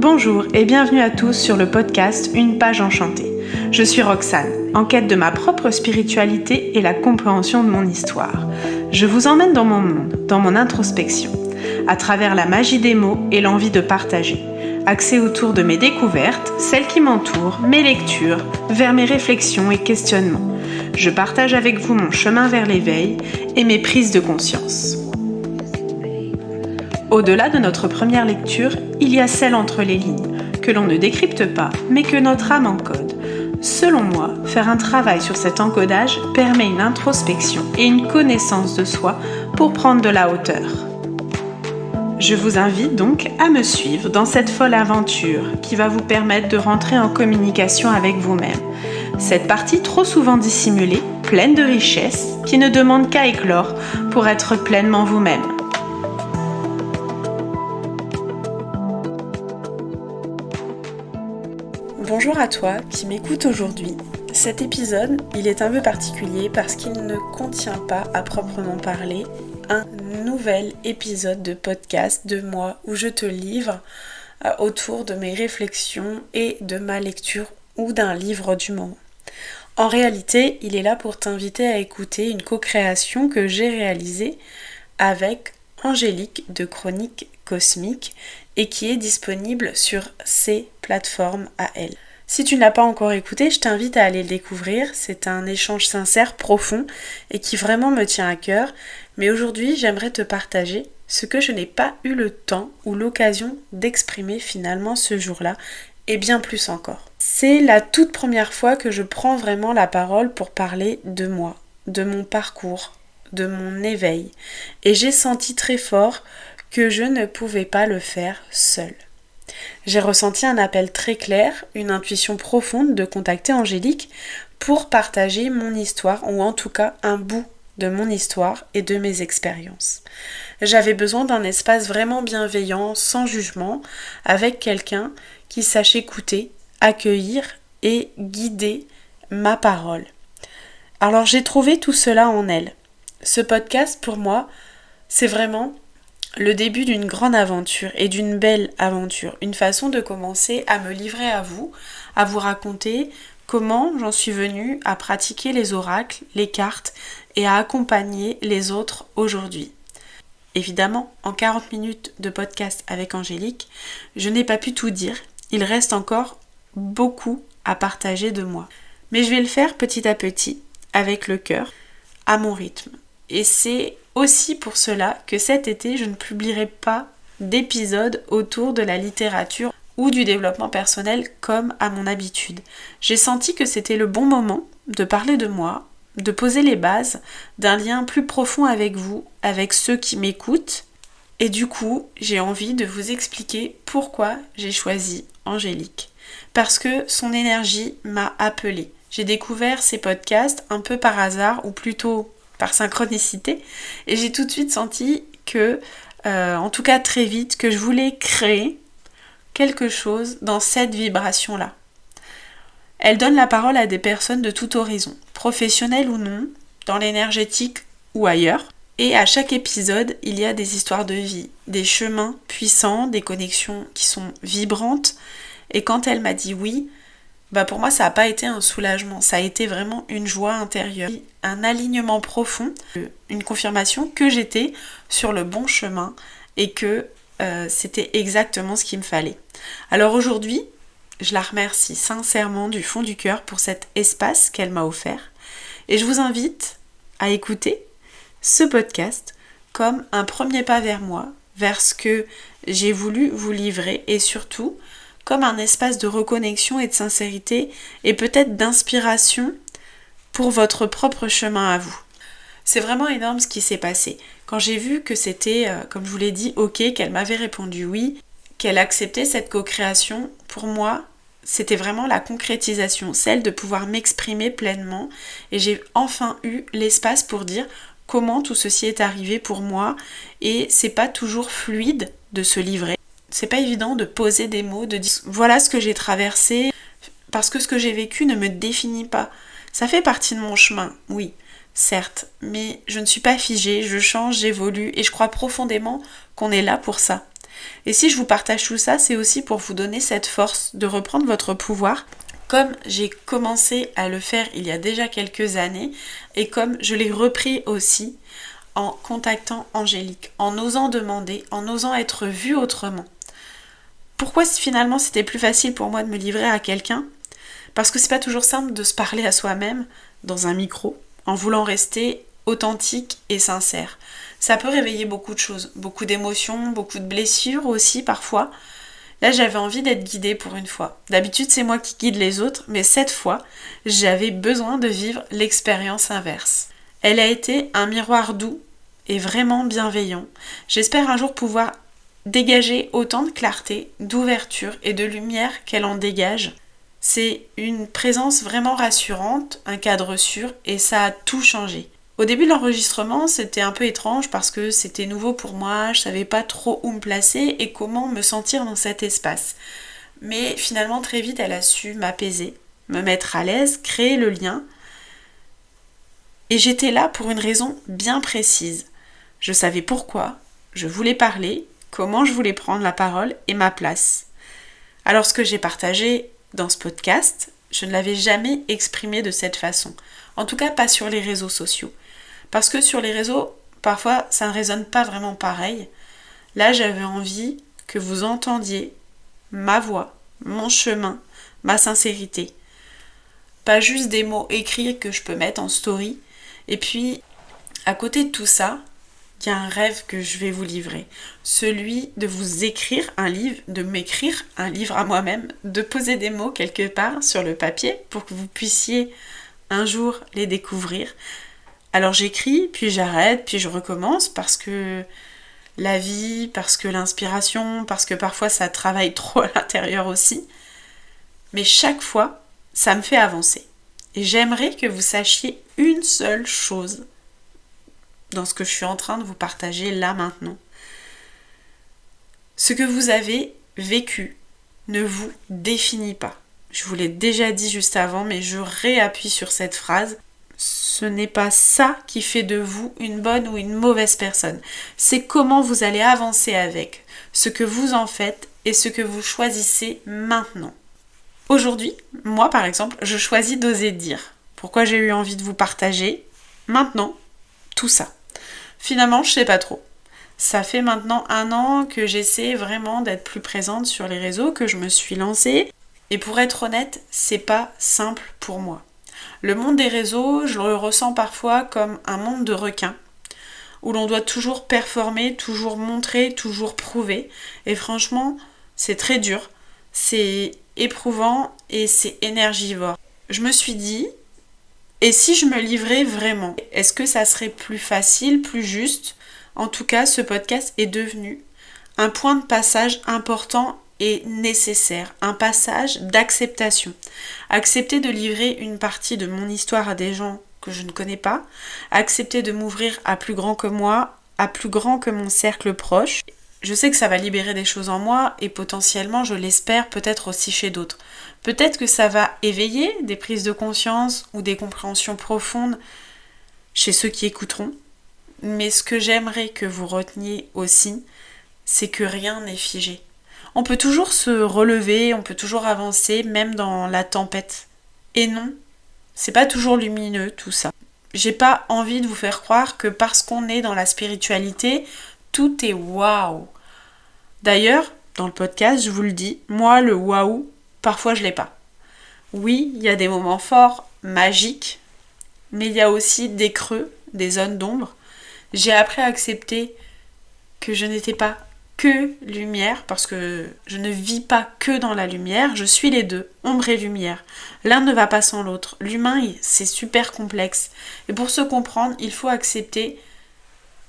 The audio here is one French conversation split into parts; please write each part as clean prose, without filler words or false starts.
Bonjour et bienvenue à tous sur le podcast Une page enchantée. Je suis Roxane, en quête de ma propre spiritualité et la compréhension de mon histoire. Je vous emmène dans mon monde, dans mon introspection, à travers la magie des mots et l'envie de partager. Axée autour de mes découvertes, celles qui m'entourent, mes lectures, vers mes réflexions et questionnements. Je partage avec vous mon chemin vers l'éveil et mes prises de conscience. Au-delà de notre première lecture, il y a celle entre les lignes, que l'on ne décrypte pas, mais que notre âme encode. Selon moi, faire un travail sur cet encodage permet une introspection et une connaissance de soi pour prendre de la hauteur. Je vous invite donc à me suivre dans cette folle aventure qui va vous permettre de rentrer en communication avec vous-même. Cette partie trop souvent dissimulée, pleine de richesses, qui ne demande qu'à éclore pour être pleinement vous-même. Bonjour à toi qui m'écoute aujourd'hui. Cet épisode, il est un peu particulier parce qu'il ne contient pas à proprement parler un nouvel épisode de podcast de moi où je te livre autour de mes réflexions et de ma lecture ou d'un livre du moment. En réalité, il est là pour t'inviter à écouter une co-création que j'ai réalisée avec Angélique de Chroniques Cosmiques et qui est disponible sur ses plateformes à elle. Si tu ne l'as pas encore écouté, je t'invite à aller le découvrir. C'est un échange sincère, profond et qui vraiment me tient à cœur. Mais aujourd'hui, j'aimerais te partager ce que je n'ai pas eu le temps ou l'occasion d'exprimer finalement ce jour-là et bien plus encore. C'est la toute première fois que je prends vraiment la parole pour parler de moi, de mon parcours, de mon éveil. Et j'ai senti très fort que je ne pouvais pas le faire seule. J'ai ressenti un appel très clair, une intuition profonde de contacter Angélique pour partager mon histoire, ou en tout cas un bout de mon histoire et de mes expériences. J'avais besoin d'un espace vraiment bienveillant, sans jugement, avec quelqu'un qui sache écouter, accueillir et guider ma parole. Alors j'ai trouvé tout cela en elle. Ce podcast pour moi, c'est vraiment le début d'une grande aventure et d'une belle aventure, une façon de commencer à me livrer à vous raconter comment j'en suis venue à pratiquer les oracles, les cartes et à accompagner les autres aujourd'hui. Évidemment, en 40 minutes de podcast avec Angélique, je n'ai pas pu tout dire, il reste encore beaucoup à partager de moi. Mais je vais le faire petit à petit, avec le cœur, à mon rythme. Et c'est aussi pour cela que cet été, je ne publierai pas d'épisode autour de la littérature ou du développement personnel comme à mon habitude. J'ai senti que c'était le bon moment de parler de moi, de poser les bases d'un lien plus profond avec vous, avec ceux qui m'écoutent. Et du coup, j'ai envie de vous expliquer pourquoi j'ai choisi Angélique. Parce que son énergie m'a appelée. J'ai découvert ses podcasts un peu par hasard, ou plutôt par synchronicité, et j'ai tout de suite senti que, en tout cas très vite, que je voulais créer quelque chose dans cette vibration-là. Elle donne la parole à des personnes de tout horizon, professionnelles ou non, dans l'énergétique ou ailleurs, et à chaque épisode, il y a des histoires de vie, des chemins puissants, des connexions qui sont vibrantes, et quand elle m'a dit oui, pour moi ça n'a pas été un soulagement, ça a été vraiment une joie intérieure, un alignement profond, une confirmation que j'étais sur le bon chemin et que c'était exactement ce qu'il me fallait. Alors aujourd'hui, je la remercie sincèrement du fond du cœur pour cet espace qu'elle m'a offert et je vous invite à écouter ce podcast comme un premier pas vers moi, vers ce que j'ai voulu vous livrer et surtout comme un espace de reconnexion et de sincérité et peut-être d'inspiration pour votre propre chemin à vous. C'est vraiment énorme ce qui s'est passé. Quand j'ai vu que c'était, comme je vous l'ai dit, ok, qu'elle m'avait répondu oui, qu'elle acceptait cette co-création, pour moi, c'était vraiment la concrétisation, celle de pouvoir m'exprimer pleinement et j'ai enfin eu l'espace pour dire comment tout ceci est arrivé pour moi et c'est pas toujours fluide de se livrer. C'est pas évident de poser des mots, de dire voilà ce que j'ai traversé, parce que ce que j'ai vécu ne me définit pas. Ça fait partie de mon chemin, oui, certes, mais je ne suis pas figée, je change, j'évolue et je crois profondément qu'on est là pour ça. Et si je vous partage tout ça, c'est aussi pour vous donner cette force de reprendre votre pouvoir, comme j'ai commencé à le faire il y a déjà quelques années, et comme je l'ai repris aussi en contactant Angélique, en osant demander, en osant être vue autrement. Pourquoi finalement c'était plus facile pour moi de me livrer à quelqu'un ? Parce que c'est pas toujours simple de se parler à soi-même dans un micro, en voulant rester authentique et sincère. Ça peut réveiller beaucoup de choses, beaucoup d'émotions, beaucoup de blessures aussi parfois. Là, j'avais envie d'être guidée pour une fois. D'habitude, c'est moi qui guide les autres, mais cette fois, j'avais besoin de vivre l'expérience inverse. Elle a été un miroir doux et vraiment bienveillant. J'espère un jour pouvoir dégager autant de clarté, d'ouverture et de lumière qu'elle en dégage. C'est une présence vraiment rassurante, un cadre sûr, et ça a tout changé. Au début de l'enregistrement, c'était un peu étrange parce que c'était nouveau pour moi, je savais pas trop où me placer et comment me sentir dans cet espace. Mais finalement, très vite, elle a su m'apaiser, me mettre à l'aise, créer le lien. Et j'étais là pour une raison bien précise. Je savais pourquoi, je voulais parler, comment je voulais prendre la parole et ma place. Alors ce que j'ai partagé dans ce podcast, je ne l'avais jamais exprimé de cette façon. En tout cas, pas sur les réseaux sociaux. Parce que sur les réseaux, parfois, ça ne résonne pas vraiment pareil. Là, j'avais envie que vous entendiez ma voix, mon chemin, ma sincérité. Pas juste des mots écrits que je peux mettre en story. Et puis, à côté de tout ça, il y a un rêve que je vais vous livrer. Celui de vous écrire un livre, de m'écrire un livre à moi-même, de poser des mots quelque part sur le papier pour que vous puissiez un jour les découvrir. Alors j'écris, puis j'arrête, puis je recommence parce que la vie, parce que l'inspiration, parce que parfois ça travaille trop à l'intérieur aussi. Mais chaque fois, ça me fait avancer. Et j'aimerais que vous sachiez une seule chose dans ce que je suis en train de vous partager là maintenant. Ce que vous avez vécu ne vous définit pas. Je vous l'ai déjà dit juste avant, mais je réappuie sur cette phrase. Ce n'est pas ça qui fait de vous une bonne ou une mauvaise personne. C'est comment vous allez avancer avec, ce que vous en faites et ce que vous choisissez maintenant. Aujourd'hui, moi par exemple, je choisis d'oser dire. Pourquoi j'ai eu envie de vous partager maintenant tout ça. Finalement, je sais pas trop. Ça fait maintenant 1 an que j'essaie vraiment d'être plus présente sur les réseaux, que je me suis lancée. Et pour être honnête, c'est pas simple pour moi. Le monde des réseaux, je le ressens parfois comme un monde de requins, où l'on doit toujours performer, toujours montrer, toujours prouver. Et franchement, c'est très dur, c'est éprouvant et c'est énergivore. Je me suis dit, et si je me livrais vraiment, est-ce que ça serait plus facile, plus juste ? En tout cas, ce podcast est devenu un point de passage important et nécessaire, un passage d'acceptation. Accepter de livrer une partie de mon histoire à des gens que je ne connais pas, accepter de m'ouvrir à plus grand que moi, à plus grand que mon cercle proche. Je sais que ça va libérer des choses en moi et potentiellement, je l'espère, peut-être aussi chez d'autres. Peut-être que ça va éveiller des prises de conscience ou des compréhensions profondes chez ceux qui écouteront. Mais ce que j'aimerais que vous reteniez aussi, c'est que rien n'est figé. On peut toujours se relever, on peut toujours avancer, même dans la tempête. Et non, c'est pas toujours lumineux tout ça. J'ai pas envie de vous faire croire que parce qu'on est dans la spiritualité, tout est waouh. D'ailleurs, dans le podcast, je vous le dis, moi le waouh, parfois je l'ai pas. Oui, il y a des moments forts, magiques, mais il y a aussi des creux, des zones d'ombre. J'ai appris à accepter que je n'étais pas que lumière, parce que je ne vis pas que dans la lumière, je suis les deux, ombre et lumière. L'un ne va pas sans l'autre. L'humain, c'est super complexe. Et pour se comprendre, il faut accepter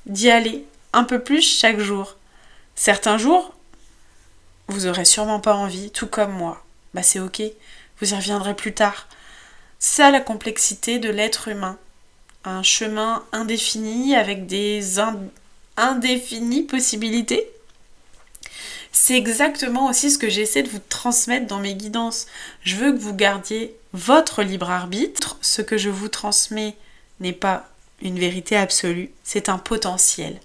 d'y aller un peu plus chaque jour. Certains jours, vous aurez sûrement pas envie, tout comme moi. Bah c'est ok, vous y reviendrez plus tard. C'est ça la complexité de l'être humain. Un chemin indéfini avec des indéfinies possibilités. C'est exactement aussi ce que j'essaie de vous transmettre dans mes guidances. Je veux que vous gardiez votre libre arbitre. Ce que je vous transmets n'est pas une vérité absolue, c'est un potentiel.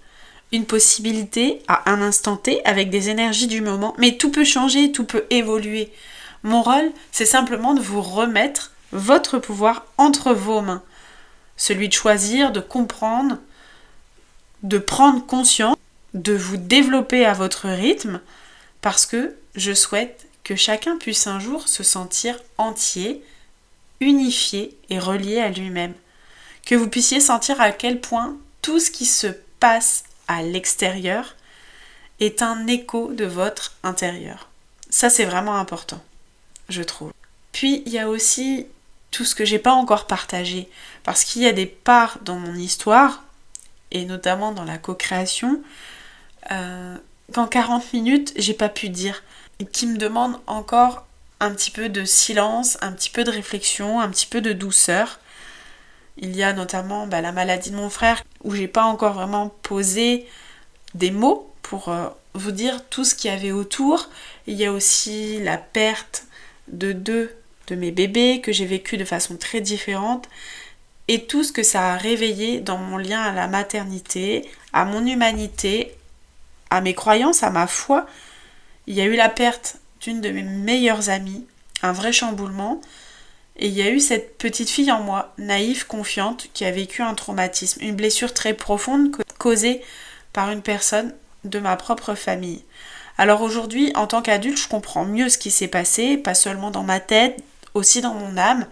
une possibilité à un instant T avec des énergies du moment, mais tout peut changer, tout peut évoluer. Mon rôle, c'est simplement de vous remettre votre pouvoir entre vos mains. Celui de choisir, de comprendre, de prendre conscience, de vous développer à votre rythme, parce que je souhaite que chacun puisse un jour se sentir entier, unifié et relié à lui-même. Que vous puissiez sentir à quel point tout ce qui se passe à l'extérieur est un écho de votre intérieur. Ça, c'est vraiment important, je trouve. Puis, il y a aussi tout ce que j'ai pas encore partagé, parce qu'il y a des parts dans mon histoire, et notamment dans la co-création, qu'en 40 minutes, j'ai pas pu dire, et qui me demandent encore un petit peu de silence, un petit peu de réflexion, un petit peu de douceur. Il y a notamment la maladie de mon frère, où j'ai pas encore vraiment posé des mots pour vous dire tout ce qu'il y avait autour. Il y a aussi la perte de 2 de mes bébés que j'ai vécu de façon très différente, et tout ce que ça a réveillé dans mon lien à la maternité, à mon humanité, à mes croyances, à ma foi. Il y a eu la perte d'une de mes meilleures amies, un vrai chamboulement, et il y a eu cette petite fille en moi, naïve, confiante, qui a vécu un traumatisme, une blessure très profonde causée par une personne de ma propre famille. Alors aujourd'hui, en tant qu'adulte, je comprends mieux ce qui s'est passé, pas seulement dans ma tête, aussi dans mon âme.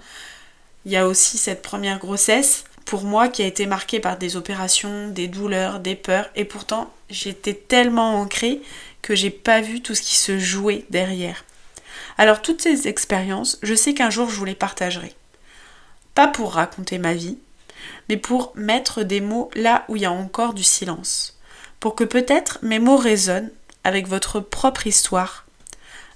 Il y a aussi cette première grossesse, pour moi, qui a été marquée par des opérations, des douleurs, des peurs, et pourtant, j'étais tellement ancrée que j'ai pas vu tout ce qui se jouait derrière. Alors toutes ces expériences, je sais qu'un jour je vous les partagerai. Pas pour raconter ma vie, mais pour mettre des mots là où il y a encore du silence. Pour que peut-être mes mots résonnent avec votre propre histoire.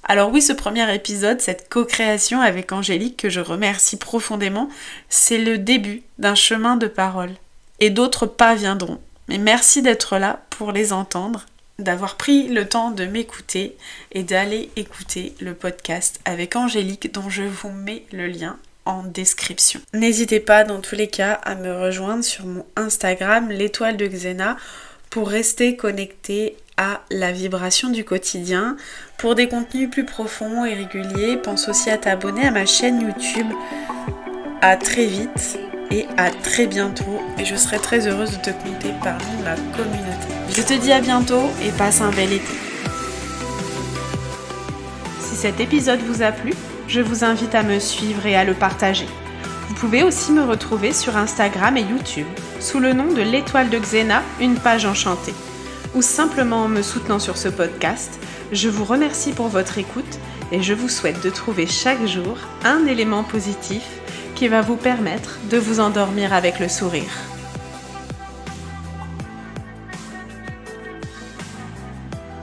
Alors oui, ce premier épisode, cette co-création avec Angélique, que je remercie profondément, c'est le début d'un chemin de parole. Et d'autres pas viendront. Mais merci d'être là pour les entendre, d'avoir pris le temps de m'écouter et d'aller écouter le podcast avec Angélique, dont je vous mets le lien en description. N'hésitez pas dans tous les cas à me rejoindre sur mon Instagram, l'étoile de Xena, pour rester connecté à la vibration du quotidien. Pour des contenus plus profonds et réguliers, pense aussi à t'abonner à ma chaîne YouTube. À très vite et à très bientôt, et je serai très heureuse de te compter parmi ma communauté. Je te dis à bientôt et passe un bel été. Si cet épisode vous a plu, je vous invite à me suivre et à le partager. Vous pouvez aussi me retrouver sur Instagram et YouTube sous le nom de l'étoile de Xena, une page enchantée, ou simplement en me soutenant sur ce podcast. Je vous remercie pour votre écoute et je vous souhaite de trouver chaque jour un élément positif qui va vous permettre de vous endormir avec le sourire.